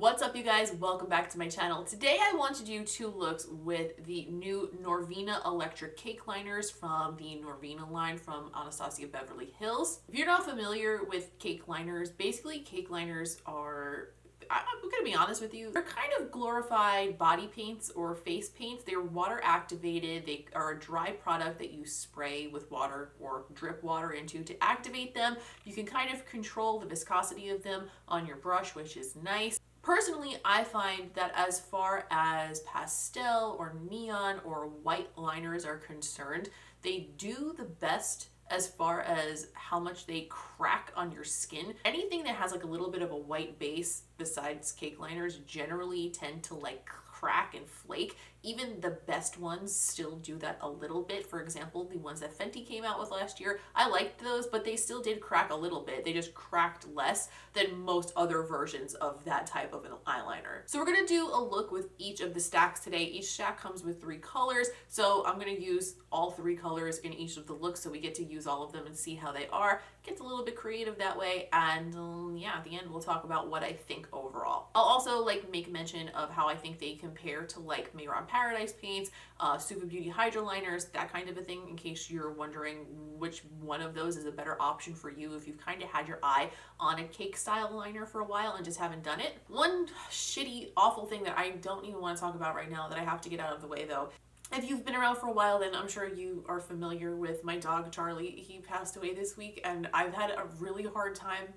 What's up, you guys? Welcome back to my channel. Today I want to do two looks with the new NORVINA electric cake liners from the NORVINA line from Anastasia Beverly Hills. If you're not familiar with cake liners, basically cake liners are, I'm gonna be honest with you, they're kind of glorified body paints or face paints. They're water activated. They are a dry product that you spray with water or drip water into to activate them. You can kind of control the viscosity of them on your brush, which is nice. Personally, I find that as far as pastel or neon or white liners are concerned, they do the best as far as how much they crack on your skin. Anything that has like a little bit of a white base besides cake liners generally tend to like crack and flake. Even the best ones still do that a little bit. For example, the ones that Fenty came out with last year, I liked those, but they still did crack a little bit. They just cracked less than most other versions of that type of an eyeliner. So we're gonna do a look with each of the stacks today. Each stack comes with 3 colors, so I'm gonna use all 3 colors in each of the looks so we get to use all of them and see how they are. Gets a little bit creative that way, and yeah, at the end we'll talk about what I think overall. I'll also like make mention of how I think they compare to like Mayron Paradise paints, Suva Beauty Hydro liners, that kind of a thing, in case you're wondering which one of those is a better option for you if you've kind of had your eye on a cake style liner for a while and just haven't done it. One shitty, awful thing that I don't even want to talk about right now that I have to get out of the way though. If you've been around for a while, then I'm sure you are familiar with my dog, Charlie. He passed away this week, and I've had a really hard time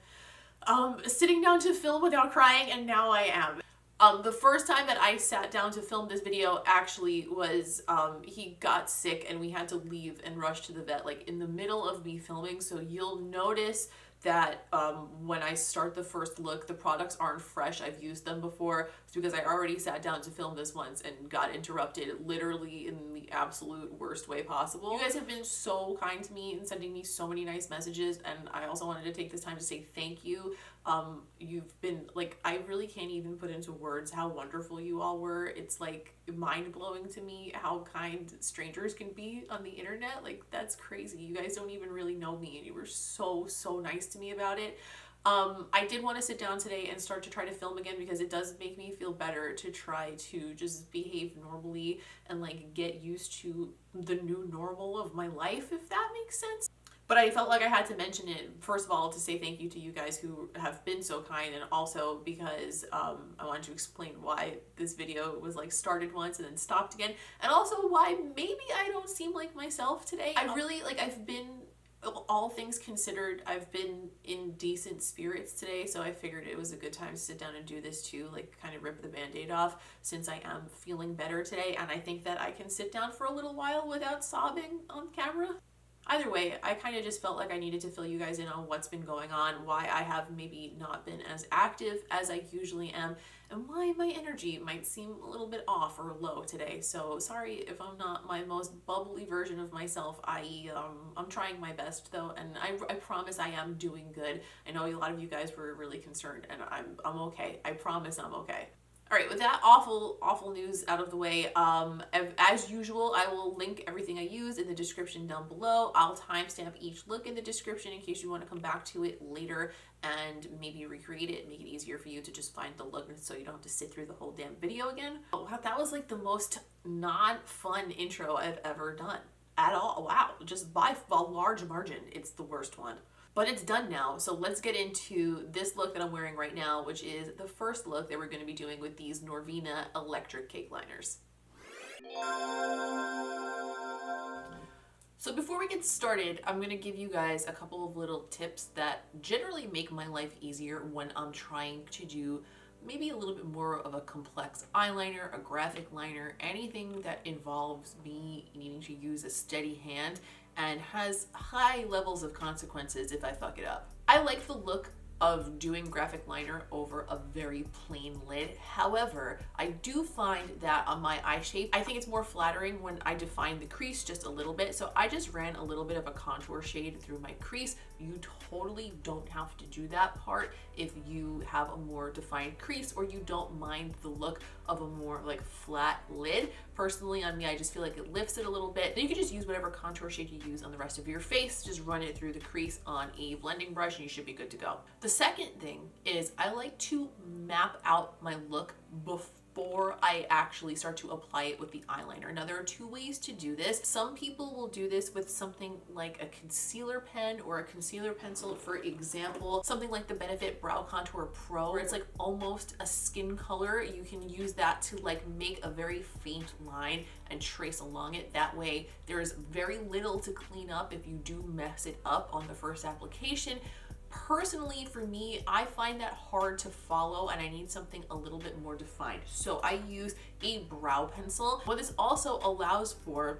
sitting down to film without crying, and now I am. The first time that I sat down to film this video actually was he got sick and we had to leave and rush to the vet like in the middle of me filming, so you'll notice that when I start the first look, the products aren't fresh. I've used them before. It's because I already sat down to film this once and got interrupted literally in the absolute worst way possible. You guys have been so kind to me and sending me so many nice messages, and I also wanted to take this time to say thank you. You've been like, I really can't even put into words how wonderful you all were. It's like mind-blowing to me how kind strangers can be on the internet. Like, that's crazy. You guys don't even really know me, and you were so nice to me about it. I did want to sit down today and start to try to film again because it does make me feel better to try to just behave normally and like get used to the new normal of my life, if that makes sense. But I felt like I had to mention it, first of all, to say thank you to you guys who have been so kind, and also because I wanted to explain why this video was like started once and then stopped again, and also why maybe I don't seem like myself today. I really, like, I've been, all things considered, I've been in decent spirits today, so I figured it was a good time to sit down and do this too, like kind of rip the band-aid off since I am feeling better today, and I think that I can sit down for a little while without sobbing on camera. Either way, I kind of just felt like I needed to fill you guys in on what's been going on, why I have maybe not been as active as I usually am, and why my energy might seem a little bit off or low today. So sorry if I'm not my most bubbly version of myself, i.e. I'm trying my best though, and I promise I am doing good. I know a lot of you guys were really concerned, and I'm okay. I promise I'm okay. All right, with that awful news out of the way, as usual, I will link everything I use in the description down below. I'll timestamp each look in the description in case you want to come back to it later and maybe recreate it, make it easier for you to just find the look so you don't have to sit through the whole damn video again. Oh, wow, that was like the most not fun intro I've ever done at all. Wow, just by a large margin, it's the worst one. But it's done now, so let's get into this look that I'm wearing right now, which is the first look that we're going to be doing with these NORVINA electric cake liners. So before we get started, I'm going to give you guys a couple of little tips that generally make my life easier when I'm trying to do maybe a little bit more of a complex eyeliner, a graphic liner, anything that involves me needing to use a steady hand and has high levels of consequences if I fuck it up. I like the look of doing graphic liner over a very plain lid. However, I do find that on my eye shape, I think it's more flattering when I define the crease just a little bit. So I just ran a little bit of a contour shade through my crease You totally don't have to do that part if you have a more defined crease or you don't mind the look of a more like flat lid. Personally, on me, I just feel like it lifts it a little bit. Then you can just use whatever contour shade you use on the rest of your face, just run it through the crease on a blending brush and you should be good to go. The second thing is I like to map out my look before I actually start to apply it with the eyeliner. Now there are two ways to do this. Some people will do this with something like a concealer pen or a concealer pencil. For example, something like the Benefit Brow Contour Pro, where it's like almost a skin color. You can use that to like make a very faint line and trace along it. That way there's very little to clean up if you do mess it up on the first application. Personally, for me, I find that hard to follow and I need something a little bit more defined. So I use a brow pencil. What this also allows for,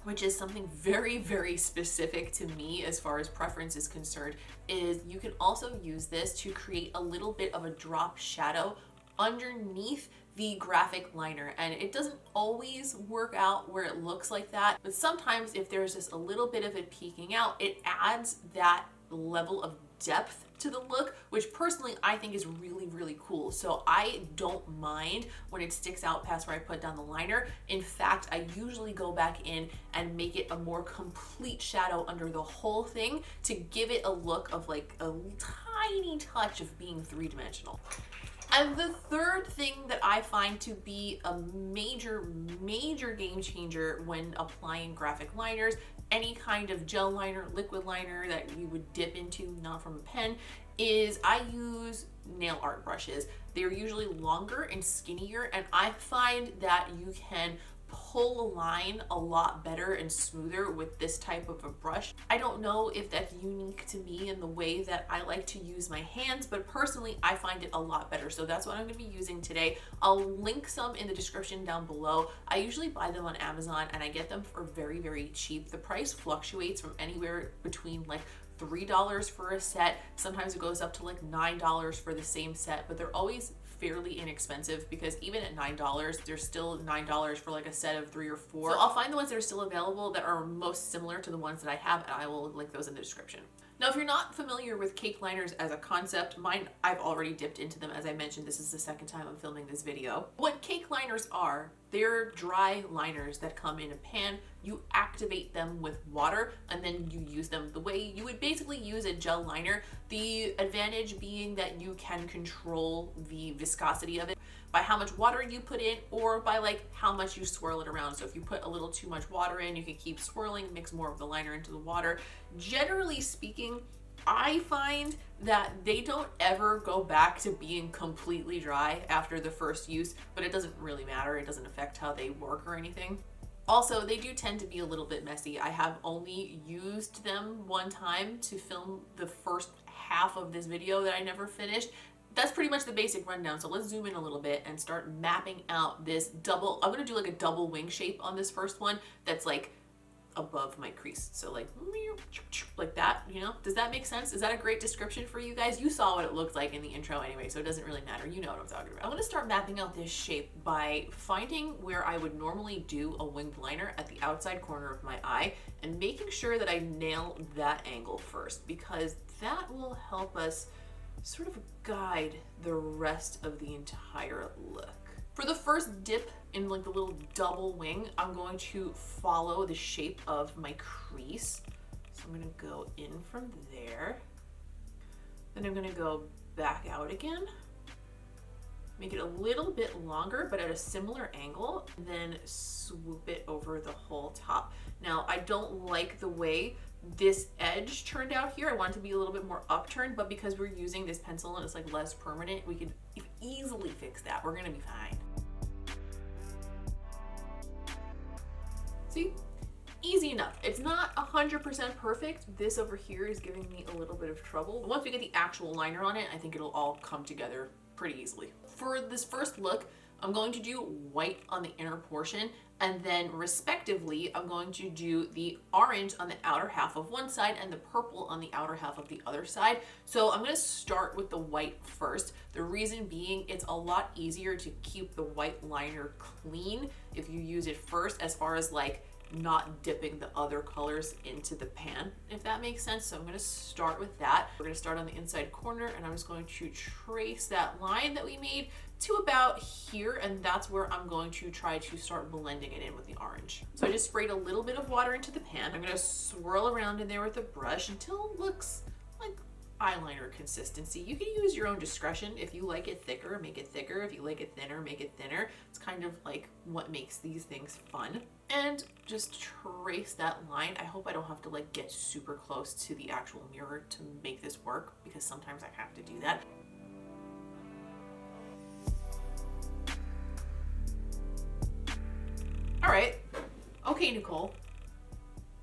which is something very, very specific to me as far as preference is concerned, is you can also use this to create a little bit of a drop shadow underneath the graphic liner. And it doesn't always work out where it looks like that, but sometimes if there's just a little bit of it peeking out, it adds that level of depth to the look, which personally I think is really, really cool. So I don't mind when it sticks out past where I put down the liner. In fact, I usually go back in and make it a more complete shadow under the whole thing to give it a look of like a tiny touch of being three-dimensional. And the third thing that I find to be a major, major game changer when applying graphic liners, any kind of gel liner, liquid liner that you would dip into, not from a pen, is I use nail art brushes. They're usually longer and skinnier, and I find that you can pull a line a lot better and smoother with this type of a brush. I don't know if that's unique to me in the way that I like to use my hands, but personally I find it a lot better. So that's what I'm going to be using today. I'll link some in the description down below. I usually buy them on Amazon and I get them for very, very cheap. The price fluctuates from anywhere between like $3 for a set. Sometimes it goes up to like $9 for the same set, but they're always fairly inexpensive because even at $9, there's still $9 for like a set of 3 or 4. So I'll find the ones that are still available that are most similar to the ones that I have, and I will link those in the description. Now, if you're not familiar with cake liners as a concept, mine, I've already dipped into them. As I mentioned, this is the second time I'm filming this video. What cake liners are, they're dry liners that come in a pan. You activate them with water and then you use them the way you would basically use a gel liner. The advantage being that you can control the viscosity of it by how much water you put in or by like how much you swirl it around. So if you put a little too much water in, you can keep swirling, mix more of the liner into the water. Generally speaking, I find that they don't ever go back to being completely dry after the first use, but it doesn't really matter. It doesn't affect how they work or anything. Also, they do tend to be a little bit messy. I have only used them one time to film the first half of this video that I never finished. That's pretty much the basic rundown. So let's zoom in a little bit and start mapping out this double. I'm gonna do like a double wing shape on this first one that's like above my crease. So like that, you know? Does that make sense? Is that a great description for you guys? You saw what it looked like in the intro anyway, so it doesn't really matter. You know what I'm talking about. I'm gonna start mapping out this shape by finding where I would normally do a winged liner at the outside corner of my eye and making sure that I nail that angle first, because that will help us sort of guide the rest of the entire look. For the first dip in like the little double wing, I'm going to follow the shape of my crease. So I'm gonna go in from there. Then I'm gonna go back out again. Make it a little bit longer, but at a similar angle, and then swoop it over the whole top. Now, I don't like the way this edge turned out here. I want it to be a little bit more upturned, but because we're using this pencil and it's like less permanent, we can easily fix that. We're gonna be fine. See? Easy enough. It's not 100% perfect. This over here is giving me a little bit of trouble. But once we get the actual liner on it, I think it'll all come together pretty easily. For this first look, I'm going to do white on the inner portion, and then respectively, I'm going to do the orange on the outer half of one side and the purple on the outer half of the other side. So I'm gonna start with the white first. The reason being, it's a lot easier to keep the white liner clean if you use it first, as far as like not dipping the other colors into the pan, if that makes sense. So I'm going to start with that. We're going to start on the inside corner, and I'm just going to trace that line that we made to about here, and that's where I'm going to try to start blending it in with the orange. So I just sprayed a little bit of water into the pan. I'm going to swirl around in there with a brush until it looks like eyeliner consistency. You can use your own discretion. If you like it thicker, make it thicker. If you like it thinner, make it thinner. It's kind of like what makes these things fun. And just trace that line. I hope I don't have to like get super close to the actual mirror to make this work, because sometimes I have to do that. All right. Okay, Nicole.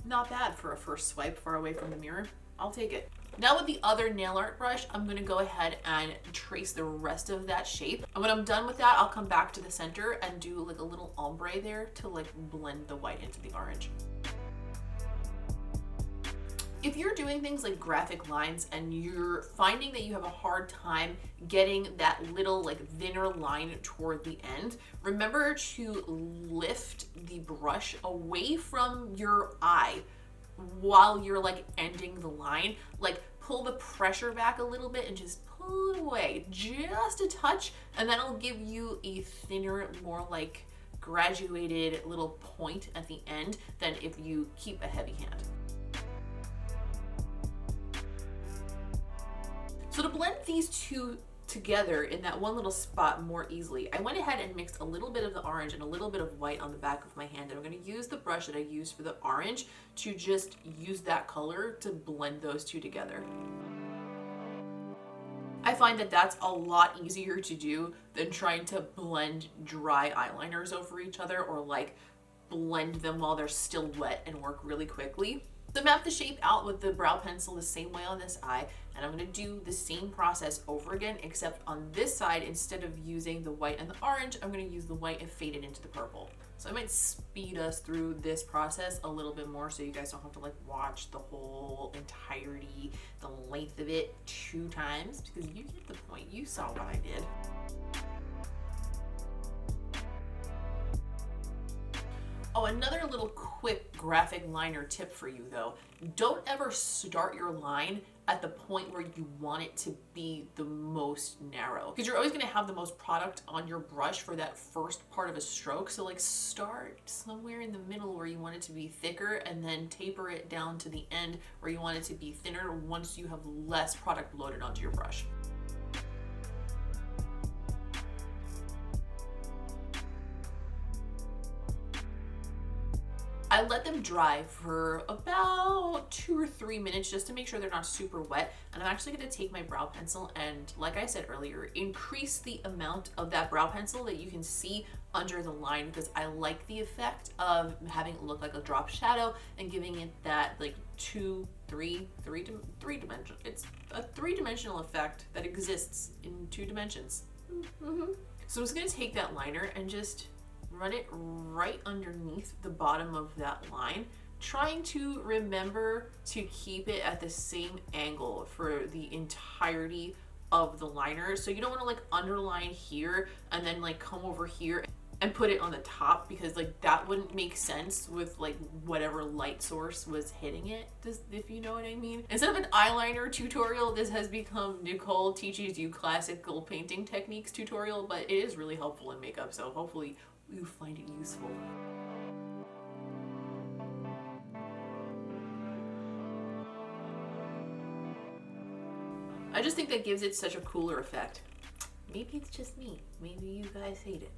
Not bad for a first swipe far away from the mirror. I'll take it. Now with the other nail art brush, I'm gonna go ahead and trace the rest of that shape. And when I'm done with that, I'll come back to the center and do like a little ombre there to like blend the white into the orange. If you're doing things like graphic lines and you're finding that you have a hard time getting that little like thinner line toward the end, remember to lift the brush away from your eye while you're like ending the line. Like pull the pressure back a little bit and just pull it away just a touch, and that'll give you a thinner, more like graduated little point at the end than if you keep a heavy hand. So to blend these two together in that one little spot more easily, I went ahead and mixed a little bit of the orange and a little bit of white on the back of my hand. And I'm going to use the brush that I used for the orange to just use that color to blend those two together. I find that that's a lot easier to do than trying to blend dry eyeliners over each other, or like blend them while they're still wet and work really quickly. So map the shape out with the brow pencil the same way on this eye, and I'm going to do the same process over again, except on this side, instead of using the white and the orange, I'm going to use the white and fade it into the purple. So I might speed us through this process a little bit more so you guys don't have to like watch the whole entirety, the length of it 2 times, because you get the point. You saw what I did. Oh, another little quick graphic liner tip for you though. Don't ever start your line at the point where you want it to be the most narrow, because you're always going to have the most product on your brush for that first part of a stroke. So like start somewhere in the middle where you want it to be thicker, and then taper it down to the end where you want it to be thinner once you have less product loaded onto your brush. I let them dry for about 2 or 3 minutes just to make sure they're not super wet. And I'm actually going to take my brow pencil and, like I said earlier, increase the amount of that brow pencil that you can see under the line, because I like the effect of having it look like a drop shadow and giving it that like three dimension. It's a 3-dimensional effect that exists in 2 dimensions. So I'm just going to take that liner and just run it right underneath the bottom of that line, trying to remember to keep it at the same angle for the entirety of the liner. So you don't want to like underline here and then like come over here and put it on the top, because like that wouldn't make sense with like whatever light source was hitting it, if you know what I mean. Instead of an eyeliner tutorial, this has become Nicole teaches you classical painting techniques tutorial, but it is really helpful in makeup, so hopefully you find it useful. I just think that gives it such a cooler effect. Maybe it's just me. Maybe you guys hate it.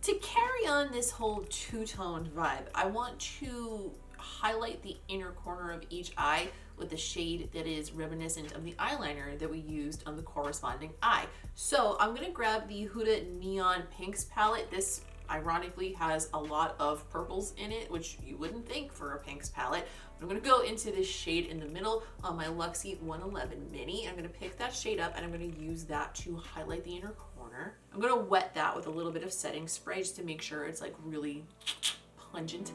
To carry on this whole two-toned vibe, I want to highlight the inner corner of each eye with a shade that is reminiscent of the eyeliner that we used on the corresponding eye. So I'm gonna grab the Huda Neon Pinks palette. This ironically has a lot of purples in it, which you wouldn't think for a pinks palette. I'm gonna go into this shade in the middle on my Luxie 111 mini. I'm gonna pick that shade up and I'm gonna use that to highlight the inner corner. I'm gonna wet that with a little bit of setting spray just to make sure it's like really pungent.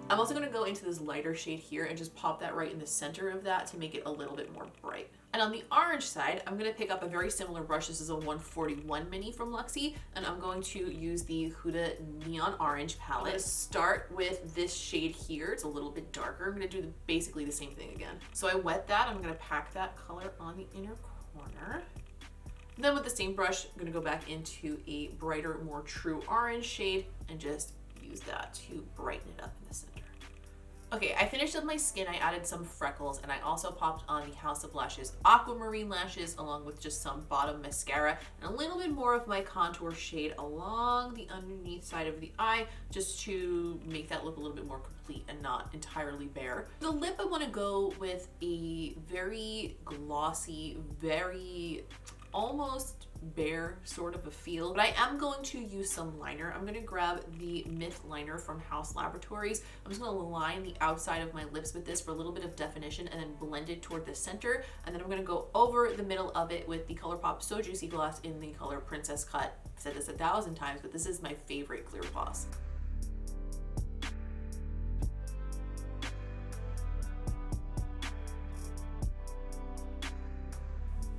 I'm also going to go into this lighter shade here and just pop that right in the center of that to make it a little bit more bright. And on the orange side, I'm going to pick up a very similar brush. This is a 141 mini from Luxie, and I'm going to use the Huda Neon Orange palette. I'm going to start with this shade here. It's a little bit darker. I'm going to do basically the same thing again. So I wet that. I'm going to pack that color on the inner corner. Then with the same brush, I'm going to go back into a brighter, more true orange shade and just use that to brighten it up in the center. Okay, I finished up my skin. I added some freckles, and I also popped on the House of Lashes Aquamarine lashes along with just some bottom mascara and a little bit more of my contour shade along the underneath side of the eye just to make that look a little bit more complete and not entirely bare. The lip, I want to go with a very glossy, very almost bare sort of a feel, but I am going to use some liner. I'm going to grab the Myth liner from Haus Laboratories. I'm just going to line the outside of my lips with this for a little bit of definition and then blend it toward the center, and then I'm going to go over the middle of it with the ColourPop So Juicy Gloss in the color Princess Cut. I've said this 1,000 times, but this is my favorite clear gloss.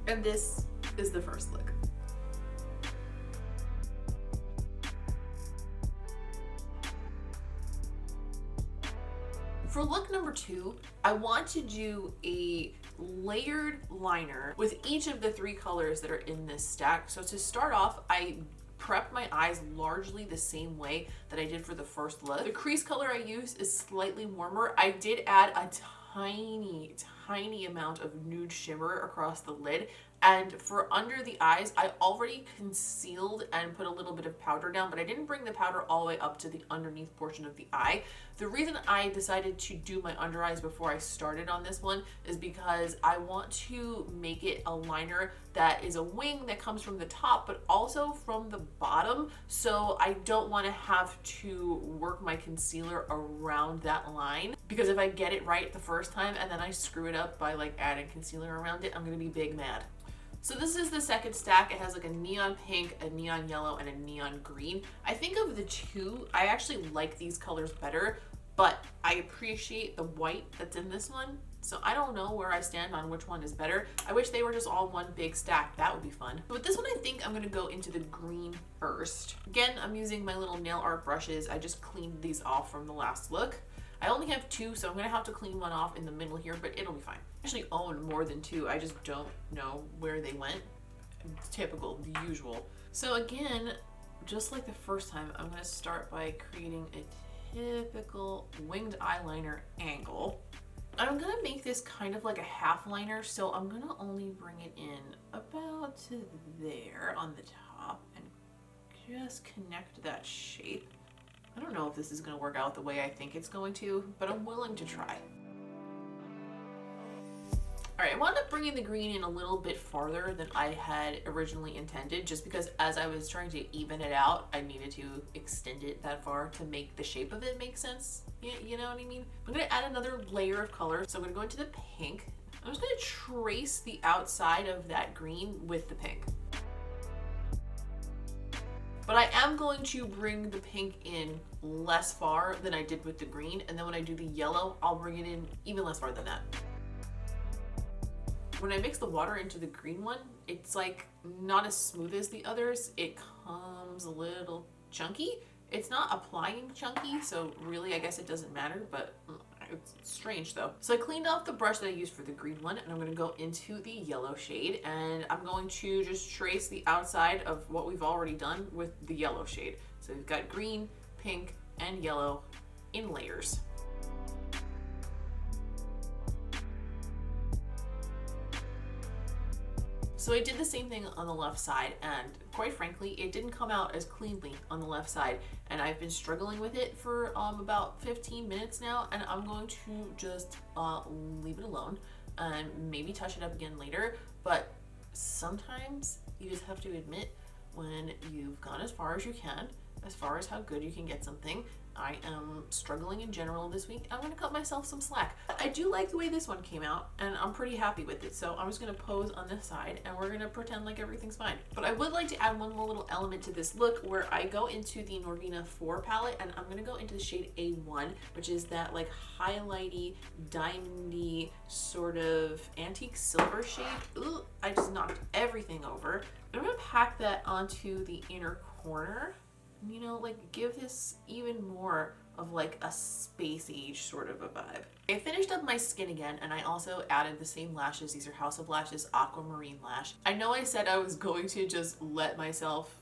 And this is the first look. For look number 2, I want to do a layered liner with each of the 3 colors that are in this stack. So to start off, I prepped my eyes largely the same way that I did for the first look. The crease color I used is slightly warmer. I did add a tiny amount of nude shimmer across the lid, and for under the eyes I already concealed and put a little bit of powder down, but I didn't bring the powder all the way up to the underneath portion of the eye. The reason I decided to do my under eyes before I started on this one is because I want to make it a liner that is a wing that comes from the top but also from the bottom, so I don't want to have to work my concealer around that line, because if I get it right the first time and then I screw it up by like adding concealer around it, I'm gonna be big mad. So this is the second stack. It has like a neon pink, a neon yellow, and a neon green. I think of the two, I actually like these colors better, but I appreciate the white that's in this one. So I don't know where I stand on which one is better. I wish they were just all one big stack. That would be fun. But with this one, I think I'm gonna go into the green first. Again, I'm using my little nail art brushes. I just cleaned these off from the last look. I only have 2, so I'm gonna have to clean one off in the middle here, but it'll be fine. I actually own more than 2. I just don't know where they went. It's typical, the usual. So again, just like the first time, I'm gonna start by creating a typical winged eyeliner angle. I'm gonna make this kind of like a half liner, so I'm gonna only bring it in about to there on the top and just connect that shape. I don't know if this is going to work out the way I think it's going to, but I'm willing to try. Alright, I wound up bringing the green in a little bit farther than I had originally intended, just because as I was trying to even it out, I needed to extend it that far to make the shape of it make sense. You know what I mean? I'm going to add another layer of color, so I'm going to go into the pink. I'm just going to trace the outside of that green with the pink. But I am going to bring the pink in less far than I did with the green, and then when I do the yellow, I'll bring it in even less far than that. When I mix the water into the green one, it's like not as smooth as the others. It comes a little chunky. It's not applying chunky, so really I guess it doesn't matter, but it's strange though. So I cleaned off the brush that I used for the green one, and I'm going to go into the yellow shade, and I'm going to just trace the outside of what we've already done with the yellow shade. So we've got green, pink, and yellow in layers. So I did the same thing on the left side, and quite frankly, it didn't come out as cleanly on the left side, and I've been struggling with it for about 15 minutes now, and I'm going to just leave it alone and maybe touch it up again later. But sometimes you just have to admit when you've gone as far as you can, as far as how good you can get something, I am struggling in general this week. I'm gonna cut myself some slack. I do like the way this one came out, and I'm pretty happy with it. So I'm just gonna pose on this side, and we're gonna pretend like everything's fine. But I would like to add one more little element to this look, where I go into the Norvina 4 palette, and I'm gonna go into the shade A1, which is that like highlighty, diamondy, sort of antique silver shade. Ooh, I just knocked everything over. I'm gonna pack that onto the inner corner. You know, like give this even more of like a space age sort of a vibe. I finished up my skin again, and I also added the same lashes. These are House of Lashes Aquamarine Lash. I know I said I was going to just let myself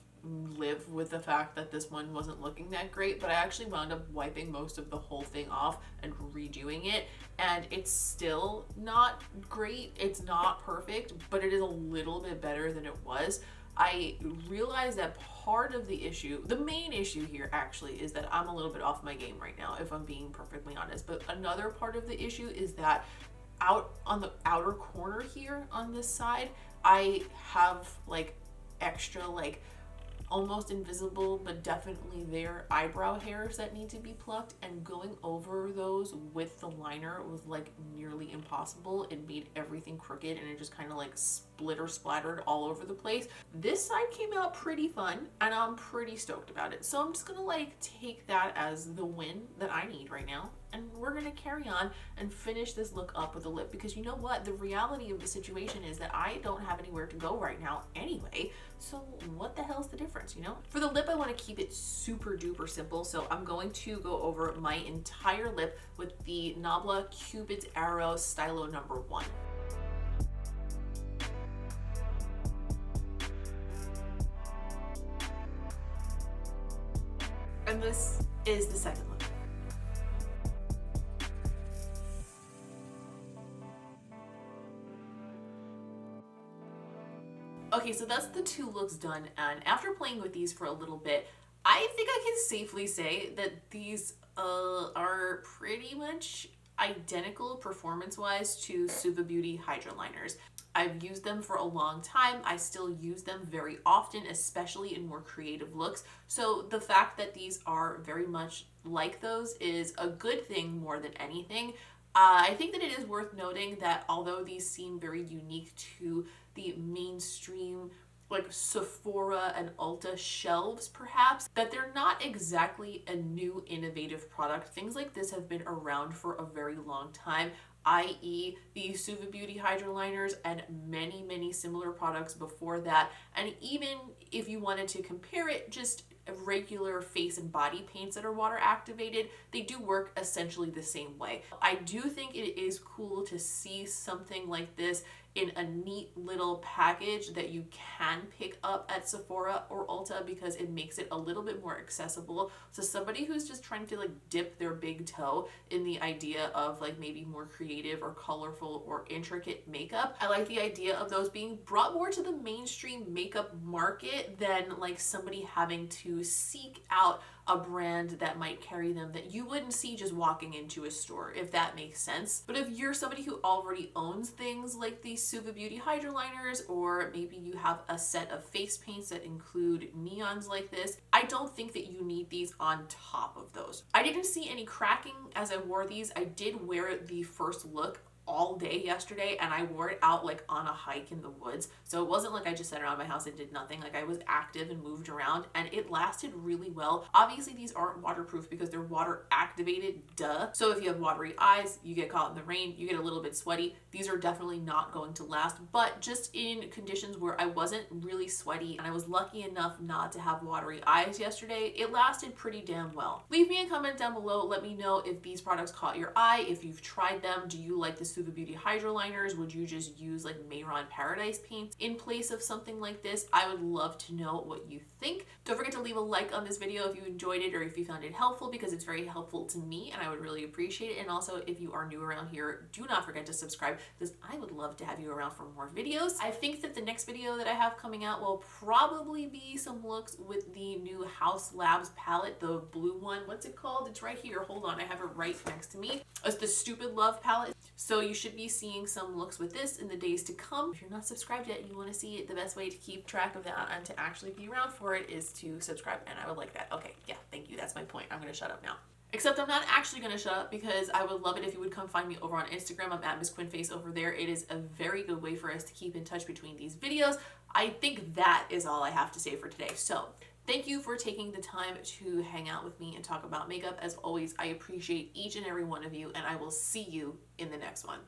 live with the fact that this one wasn't looking that great, but I actually wound up wiping most of the whole thing off and redoing it, and it's still not great. It's not perfect, but it is a little bit better than it was. I realized that part of the issue, the main issue here actually, is that I'm a little bit off my game right now, if I'm being perfectly honest. But another part of the issue is that out on the outer corner here on this side, I have like extra like almost invisible but definitely there eyebrow hairs that need to be plucked, and going over those with the liner was like nearly impossible. It made everything crooked, and it just kind of like split or splattered all over the place. This side came out pretty fun, and I'm pretty stoked about it. So I'm just gonna like take that as the win that I need right now, and we're gonna carry on and finish this look up with a lip, because you know what, the reality of the situation is that I don't have anywhere to go right now anyway, so what the hell's the difference, you know? For the lip, I want to keep it super duper simple, so I'm going to go over my entire lip with the NABLA Cupid's Arrow Stylo number 1. And this is the second look. Okay, so that's the 2 looks done, and after playing with these for a little bit, I think I can safely say that these are pretty much identical performance-wise to Suva Beauty Hydra Liners. I've used them for a long time. I still use them very often, especially in more creative looks. So the fact that these are very much like those is a good thing more than anything. I think that it is worth noting that although these seem very unique to the mainstream like Sephora and Ulta shelves perhaps, that they're not exactly a new innovative product. Things like this have been around for a very long time, i.e. the Suva Beauty Hydra Liners and many similar products before that. And even if you wanted to compare it, just regular face and body paints that are water activated, they do work essentially the same way. I do think it is cool to see something like this in a neat little package that you can pick up at Sephora or Ulta, because it makes it a little bit more accessible to somebody who's just trying to like dip their big toe in the idea of like maybe more creative or colorful or intricate makeup. I like the idea of those being brought more to the mainstream makeup market than like somebody having to seek out a brand that might carry them that you wouldn't see just walking into a store, if that makes sense. But if you're somebody who already owns things like these Suva Beauty Hydra Liners, or maybe you have a set of face paints that include neons like this, I don't think that you need these on top of those. I didn't see any cracking as I wore these. I did wear the first look all day yesterday, and I wore it out like on a hike in the woods, so it wasn't like I just sat around my house and did nothing. Like I was active and moved around, and it lasted really well. Obviously these aren't waterproof because they're water activated, duh. So if you have watery eyes, you get caught in the rain, you get a little bit sweaty, these are definitely not going to last. But just in conditions where I wasn't really sweaty and I was lucky enough not to have watery eyes yesterday, it lasted pretty damn well. Leave me a comment down below. Let me know if these products caught your eye, if you've tried them. Do you like the Suva Beauty Hydra Liners? Would you just use like Mayron Paradise paints in place of something like this? I would love to know what you think. Don't forget to leave a like on this video if you enjoyed it or if you found it helpful, because it's very helpful to me and I would really appreciate it. And also, if you are new around here, do not forget to subscribe, because I would love to have you around for more videos. I think that the next video that I have coming out will probably be some looks with the new Haus Labs palette, the blue one. What's it called? It's right here. Hold on, I have it right next to me. It's the Stupid Love palette. So you should be seeing some looks with this in the days to come. If you're not subscribed yet and you want to see it, the best way to keep track of that and to actually be around for it is to subscribe, and I would like that. Okay, yeah, thank you. That's my point. I'm going to shut up now. Except I'm not actually going to shut up, because I would love it if you would come find me over on Instagram. I'm at Miss Quinface over there. It is a very good way for us to keep in touch between these videos. I think that is all I have to say for today. So thank you for taking the time to hang out with me and talk about makeup. As always, I appreciate each and every one of you, and I will see you in the next one.